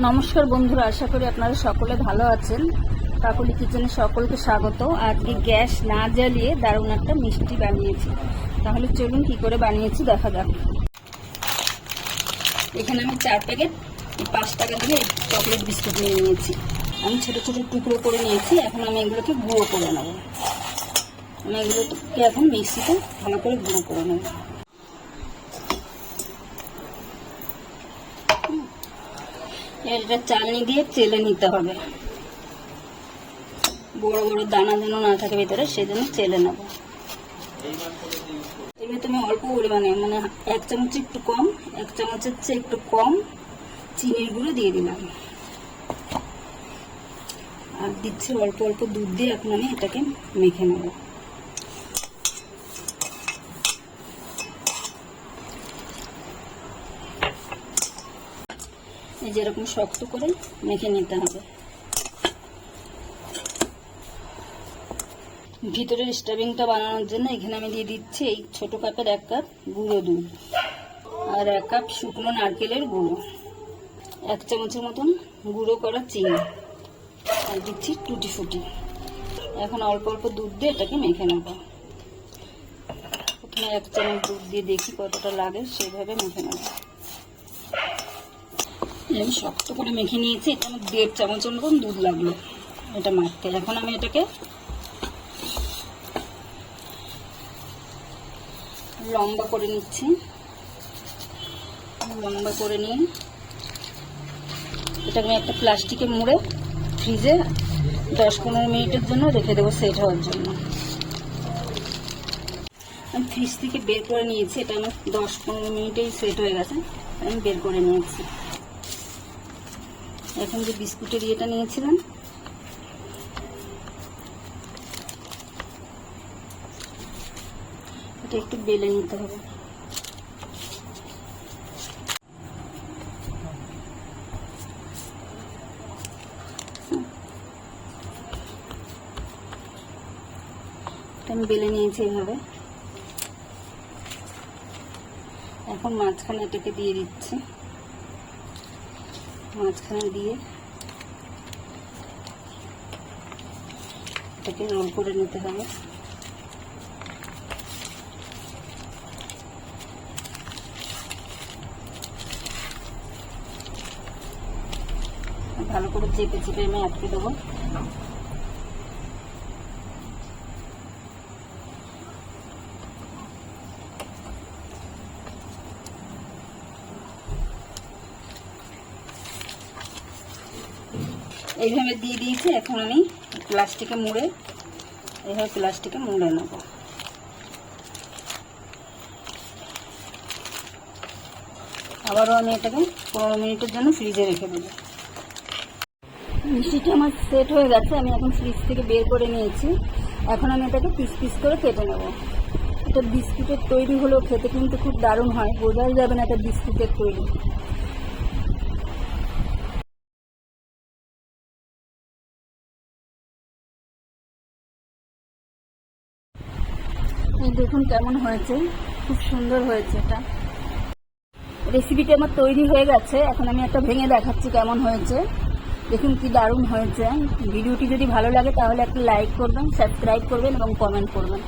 নমস্কার বন্ধুরা, আশা করি আপনারা সকলে ভালো আছেন। কাকুলি কিচেনে সকলকে স্বাগত। আজকে গ্যাস না জ্বালিয়ে দারুণ একটা মিষ্টি বানিয়েছি। তাহলে চলুন কি করে বানিয়েছি দেখা যাক। এখানে আমি 4 প্যাকেট 5 টাকা দিয়ে চকলেট বিস্কুট নিয়ে নিয়েছি। আমি ছোট ছোট টুকরো করে নিয়েছি। এখন আমি এগুলোকে গুঁড়ো করে নেব। আমি এগুলোকে এখন মিক্সিতে ভালো করে গুঁড়ো করে নেব। এটা চালনি দিয়ে চেলে নিতে হবে, বড় বড় দানা যেন না থাকে ভিতরে, সেজন্য চেলে নেব। এবার তুমি অল্প পরিমাণে মানে 1 চামচ একটু কম, 1 চামচের চেয়ে একটু কম চিনির গুঁড়ো দিয়ে দিলাম। আর দিচ্ছি অল্প অল্প দুধ দিয়ে এখন আমি এটাকে মেখে নেব। এই যেরকম শক্ত করে মেখে নিতে হবে। ভিতরের স্টাফিংটা বানানোর জন্য এখানে আমি দিয়ে দিচ্ছি এই ছোট কাপের 1 কাপ গুঁড়ো দুধ আর 1 কাপ শুকনো নারকেলের গুঁড়ো, 1 চামচের মতন গুঁড়ো করা চিনি, আর দিচ্ছি টুটি ফুটি। এখন অল্প অল্প দুধ দিয়ে এটাকে মেখে নেব। প্রথমে 1 চামচ দুধ দিয়ে দেখি কতটা লাগে, সেইভাবে মেখে নেব। আমি শক্ত করে মেখে নিয়েছি। এটা আমার 1.5 চামচের মতন দুধ লাগলো এটা মাখতে। এখন আমি এটাকে লম্বা করে নিচ্ছি। লম্বা করে নিয়ে এটাকে আমি একটা প্লাস্টিকে মুড়ে ফ্রিজে 10-15 মিনিটের জন্য রেখে দেবো সেট হওয়ার জন্য। আমি ফ্রিজ থেকে বের করে নিয়েছি। এটা আমার 10-15 মিনিটেই সেট হয়ে গেছে। আমি বের করে নিয়েছি। এখন যে বিস্কুটের ইয়েটা নিয়েছিলাম, এটা একটু বেলে নিতে হবে। আমি বেলে নিয়েছি এভাবে। এখন মাঝখানে এটাকে দিয়ে দিচ্ছি। মাঝখানে দিয়ে এটাকে রোল করে নিতে হবে। ভালো করে চেপে চেপে আমি আটকে দেবো। এইভাবে দিয়ে দিয়েছি। এখন আমি প্লাস্টিকে মুড়ে এইভাবে প্লাস্টিকে মুড়ে নেব। আবারও আমি এটাকে 15 মিনিটের জন্য ফ্রিজে রেখে দেবো। মিষ্টিটা আমার সেট হয়ে গেছে। আমি এখন ফ্রিজ থেকে বের করে নিয়েছি। এখন আমি এটাকে পিস পিস করে কেটে নেব। এটা বিস্কুটের তৈরি হলেও খেতে কিন্তু খুব দারুণ হয়, বোঝাই যাবে না এটা বিস্কুটের তৈরি। দেখুন কেমন হয়েছে, খুব সুন্দর হয়েছে। এটা রেসিপিটা আমার তৈরি হয়ে গেছে। এখন আমি একটা ভেঙে দেখাচ্ছি কেমন হয়েছে। দেখুন কি দারুণ হয়েছে। ভিডিওটি যদি ভালো লাগে তাহলে একটা লাইক করবেন, সাবস্ক্রাইব করবেন এবং কমেন্ট করবেন।